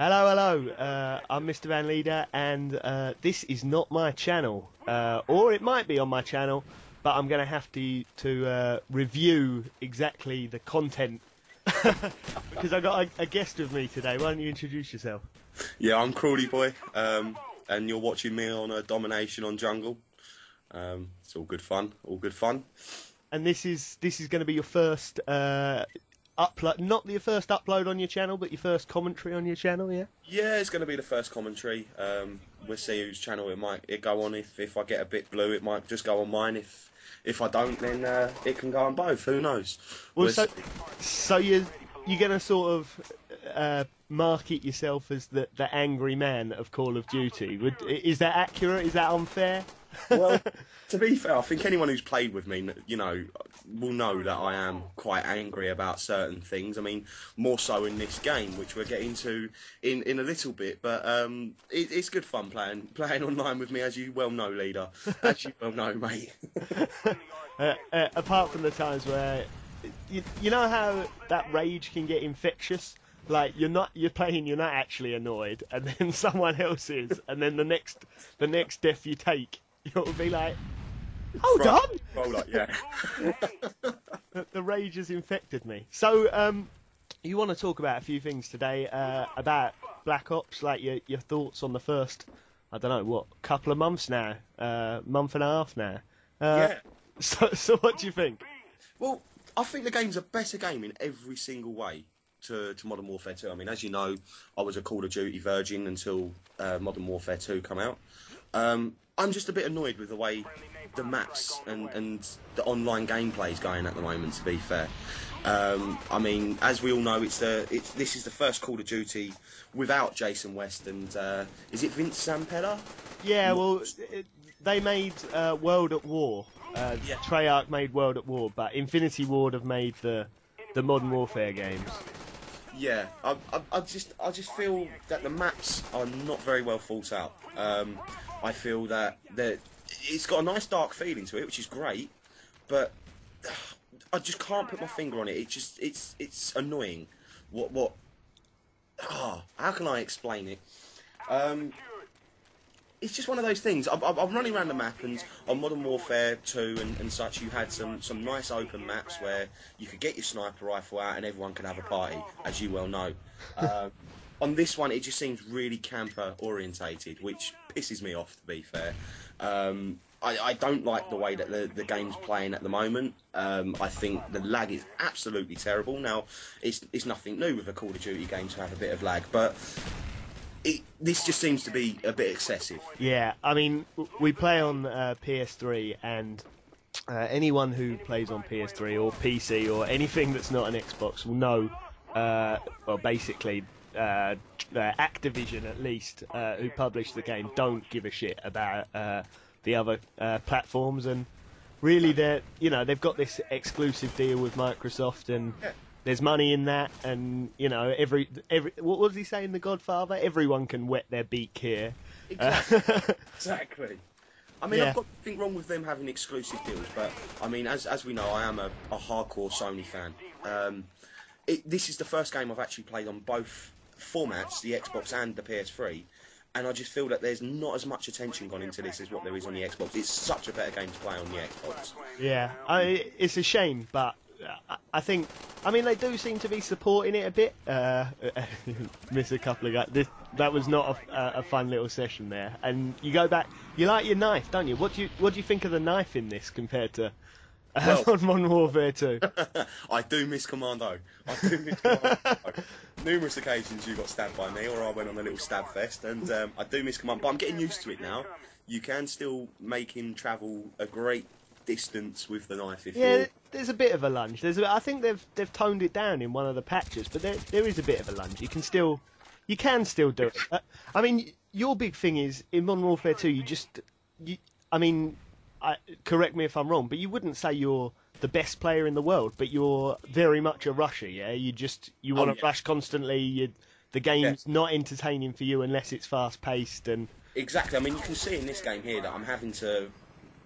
Hello, hello. I'm Mr. Van Leader, and this is not my channel, or it might be on my channel, but I'm going to have to review exactly the content because I got a guest with me today. Why don't you introduce yourself? Yeah, I'm Crawleyboy, and you're watching me on a Domination on Jungle. It's all good fun, all good fun. And this is going to be your first upload, not your first upload on your channel, but your first commentary on your channel, yeah? Yeah, it's going to be the first commentary. We'll see whose channel it might go on. If I get a bit blue, it might just go on mine. If I don't, then it can go on both. Who knows? Well, so you're going to sort of market yourself as the angry man of Call of Duty. Is that accurate? Is that unfair? Well, to be fair, I think anyone who's played with me, will know that I am quite angry about certain things. I mean, more so in this game, which we'll get into in a little bit. But it's good fun playing online with me, as you well know, leader. As you well know, mate. Apart from the times where you know how that rage can get infectious. Like you're playing, you're not actually annoyed, and then someone else is, and then the next death you take, you'll be like, hold on! Roll up, yeah. The rage has infected me. So, you want to talk about a few things today, about Black Ops, like your thoughts on the first, I don't know, what, couple of months now, month and a half now. Yeah. So what do you think? Well, I think the game's a better game in every single way to Modern Warfare 2. I mean, as you know, I was a Call of Duty virgin until Modern Warfare 2 come out. I'm just a bit annoyed with the way the maps and the online gameplay is going at the moment, to be fair. I mean, as we all know, this is the first Call of Duty without Jason West and is it Vince Zampella? Yeah, well, they made World at War. Yeah. Treyarch made World at War, but Infinity Ward have made the Modern Warfare games. Yeah, I just feel that the maps are not very well thought out. I feel that it's got a nice dark feeling to it, which is great, but I just can't put my finger on it. It's annoying. How can I explain it? It's just one of those things. I'm running around the map, and on Modern Warfare 2 and such, you had some nice open maps where you could get your sniper rifle out and everyone could have a party, as you well know. On this one, it just seems really camper orientated, which pisses me off, to be fair. I don't like the way that the game's playing at the moment. I think the lag is absolutely terrible. Now, it's nothing new with a Call of Duty game to have a bit of lag, but this just seems to be a bit excessive. Yeah, I mean, we play on PS3, and anyone who plays on PS3 or PC or anything that's not an Xbox will know, well, basically, Activision at least, who published the game, don't give a shit about the other platforms, and really they've got this exclusive deal with Microsoft, and there's money in that, and every what was he saying, The Godfather? Everyone can wet their beak here. Exactly. Exactly. I mean, Yeah. I've got nothing wrong with them having exclusive deals, but I mean, as we know, I am a hardcore Sony fan. This is the first game I've actually played on both formats, the Xbox and the PS3, and I just feel that there's not as much attention gone into this as what there is on the Xbox. It's such a better game to play on the Xbox. Yeah, it's a shame, but I think, I mean, they do seem to be supporting it a bit. Miss a couple of guys. That was not a fun little session there. And you go back, you like your knife, don't you? What do you think of the knife in this compared to on Modern Warfare 2? I do miss Commando. I do miss Commando. Numerous occasions you got stabbed by me, or I went on a little stab fest, and I do miss Commando. But I'm getting used to it now. You can still make him travel a great distance with the knife if you're... There's a bit of a lunge. I think they've toned it down in one of the patches, but there is a bit of a lunge. You can still do it. I mean, your big thing is in Modern Warfare 2. Correct me if I'm wrong, but you wouldn't say you're the best player in the world, but you're very much a rusher. Yeah, you want to rush constantly. The game's not entertaining for you unless it's fast paced and. Exactly. I mean, you can see in this game here that I'm having to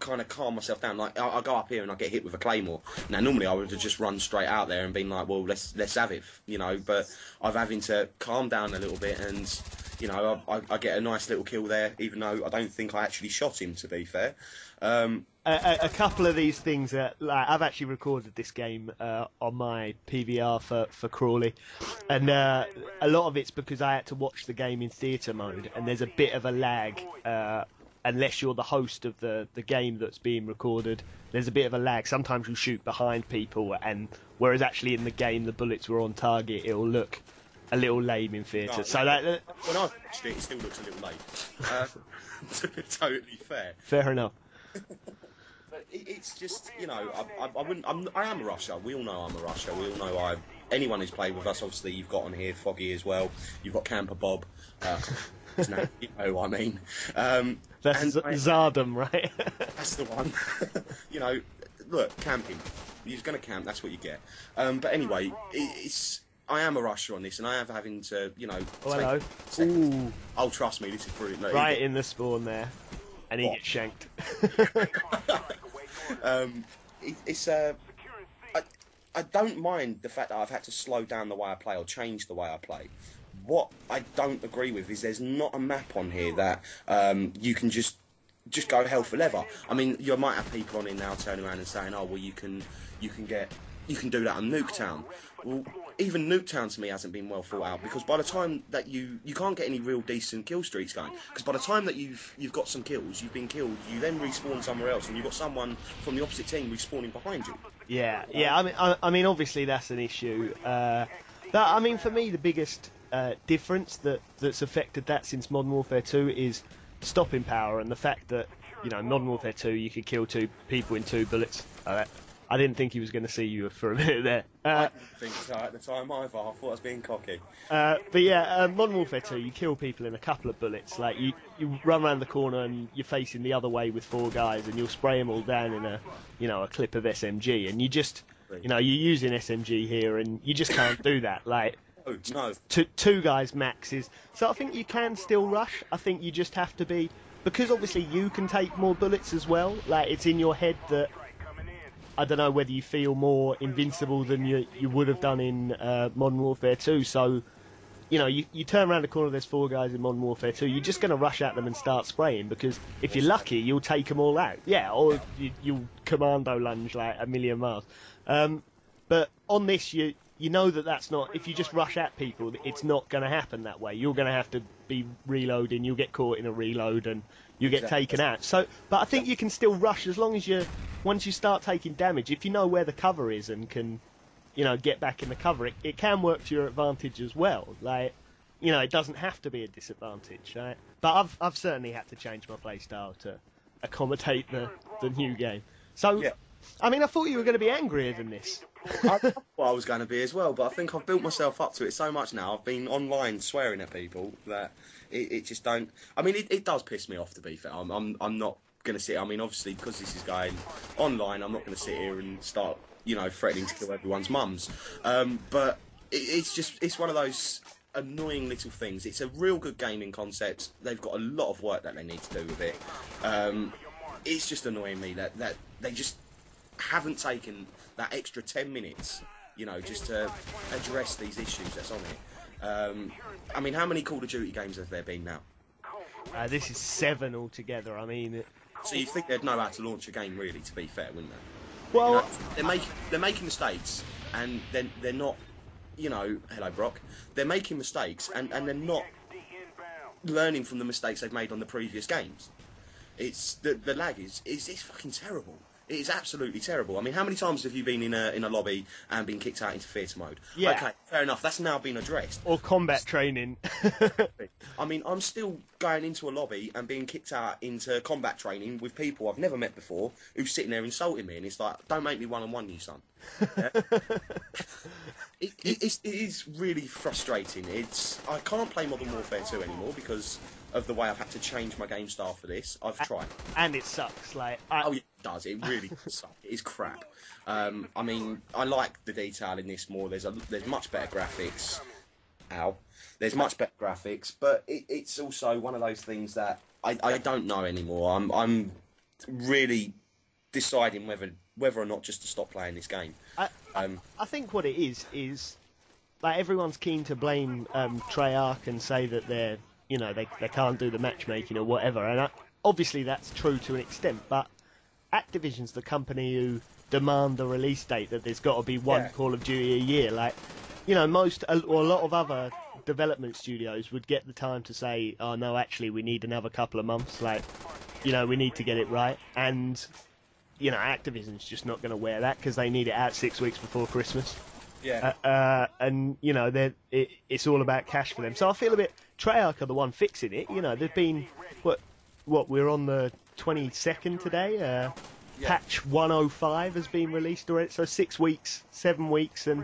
kind of calm myself down. Like I go up here and I get hit with a claymore. Now normally I would have just run straight out there and been like, well, let's have it, you know. But I'm having to calm down a little bit, and you know, I get a nice little kill there, even though I don't think I actually shot him. To be fair. A couple of these things that I've actually recorded this game on my PVR for Crawley, and a lot of it's because I had to watch the game in theatre mode, and there's a bit of a lag unless you're the host of the game that's being recorded. There's a bit of a lag. Sometimes you shoot behind people, and whereas actually in the game the bullets were on target, it'll look a little lame in theatre. No, so when I watched it, it still looks a little lame. To be totally fair. Fair enough. But it's just, you know, I am a rusher. We all know I'm a rusher. We all know anyone who's played with us, obviously, you've got on here Foggy as well. You've got Camper Bob. His name, you know what I mean. That's Zardum, right? That's the one. You know, look, camping. You're going to camp, that's what you get. But anyway, I am a rusher on this, and I am having to, you know... Oh, hello. Ooh. Oh, trust me, this is brilliant. Look, right in the spawn there. And he gets shanked. I don't mind the fact that I've had to slow down the way I play or change the way I play. What I don't agree with is there's not a map on here that you can just go hell for leather. I mean, you might have people on here now turning around and saying, "Oh, well, you can do that on Nuketown." Well, even Nuketown to me hasn't been well thought out, because by the time that you can't get any real decent kill streaks going, because by the time that you've got some kills, you've been killed, you then respawn somewhere else, and you've got someone from the opposite team respawning behind you. Yeah. I mean, obviously that's an issue. I mean, for me, the biggest difference that's affected that since Modern Warfare 2 is stopping power, and the fact that, you know, Modern Warfare 2 you could kill 2 people in 2 bullets. I didn't think he was going to see you for a minute there. I didn't think so at the time either. I thought I was being cocky. But yeah, Modern Warfare 2, you kill people in a couple of bullets. Like you run around the corner and you're facing the other way with 4 guys, and you'll spray them all down in a clip of SMG, and you're using SMG here, and you just can't do that. Like, no. Two guys max is. So I think you can still rush. I think you just have to be, because obviously you can take more bullets as well. Like, it's in your head that, I don't know whether you feel more invincible than you would have done in Modern Warfare 2. So, you know, you turn around the corner, there's 4 guys in Modern Warfare 2, you're just going to rush at them and start spraying, because if you're lucky, you'll take them all out. Yeah, or you'll commando lunge like a million miles. But on this, you know that's not, if you just rush at people, it's not going to happen that way. You're going to have to be reloading, you'll get caught in a reload, and you get taken out. So, but I think you can still rush as long as once you start taking damage, if you know where the cover is and can, you know, get back in the cover, it can work to your advantage as well. Like, you know, it doesn't have to be a disadvantage, right? But I've certainly had to change my playstyle to accommodate the new game. So, yeah. I mean, I thought you were going to be angrier than this. I thought I was going to be as well, but I think I've built myself up to it so much now. I've been online swearing at people that it just don't. I mean, it does piss me off, to be fair. I'm not going to sit. I mean, obviously, because this is going online, I'm not going to sit here and start, you know, threatening to kill everyone's mums. But it's one of those annoying little things. It's a real good gaming concept. They've got a lot of work that they need to do with it. It's just annoying me that they just haven't taken that extra 10 minutes, you know, just to address these issues that's on it. I mean, how many Call of Duty games have there been now? This is 7 altogether. I mean, so you think they'd know how to launch a game, really? To be fair, wouldn't they? Well, you know, they're making mistakes, and they're not. You know, hello Brock. They're making mistakes, and they're not learning from the mistakes they've made on the previous games. It's the lag is fucking terrible. It is absolutely terrible. I mean, how many times have you been in a lobby and been kicked out into theatre mode? Yeah. Okay, fair enough. That's now been addressed. Or combat training. I mean, I'm still going into a lobby and being kicked out into combat training with people I've never met before who's sitting there insulting me, and it's like, don't make me one-on-one, you son. Yeah? It is really frustrating. I can't play Modern Warfare 2 anymore because of the way I've had to change my game style for this. I've tried. And it sucks. Like, oh, yeah, it does. It really does suck. It is crap. I mean, I like the detail in this more. There's much better graphics. Ow. There's much better graphics, but it's also one of those things that I don't know anymore. I'm really deciding whether or not just to stop playing this game. I think what it is like everyone's keen to blame Treyarch and say that they're they can't do the matchmaking or whatever, and obviously that's true to an extent, but Activision's the company who demand the release date that there's got to be one Call of Duty a year. Like, most or a lot of other development studios would get the time to say, oh no, actually we need another couple of months. Like, we need to get it right, and Activision's just not going to wear that because they need it out 6 weeks before Christmas. Yeah. And it's all about cash for them. So I feel a bit Treyarch are the one fixing it. There've been what we're on the 22nd today. Patch 105 has been released already. So 6 weeks, 7 weeks, and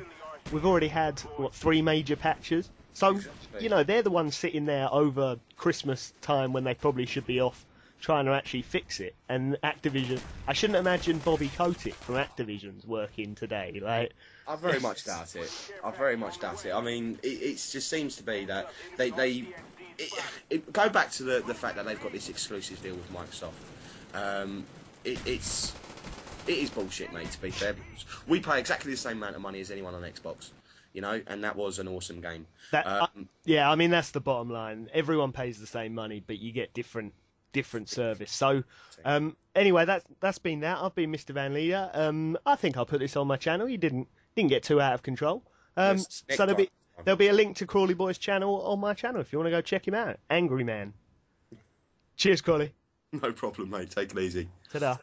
we've already had 3 major patches. So exactly. They're the ones sitting there over Christmas time when they probably should be off trying to actually fix it. And Activision, I shouldn't imagine Bobby Kotick from Activision's working today. Like, I very much doubt it. I mean, it just seems to be that they go back to the fact that they've got this exclusive deal with Microsoft. It is bullshit, mate, to be fair. We pay exactly the same amount of money as anyone on Xbox, and that was an awesome game. I mean, that's the bottom line. Everyone pays the same money, but you get different service. So anyway, that's been that. I've been Mr. Van Leader. I think I'll put this on my channel. You didn't get too out of control. Yes, so there'll be a link to Crawleyboy's channel on my channel if you want to go check him out. Angry Man. Cheers, Crawley. No problem, mate. Take it easy. Ta-da.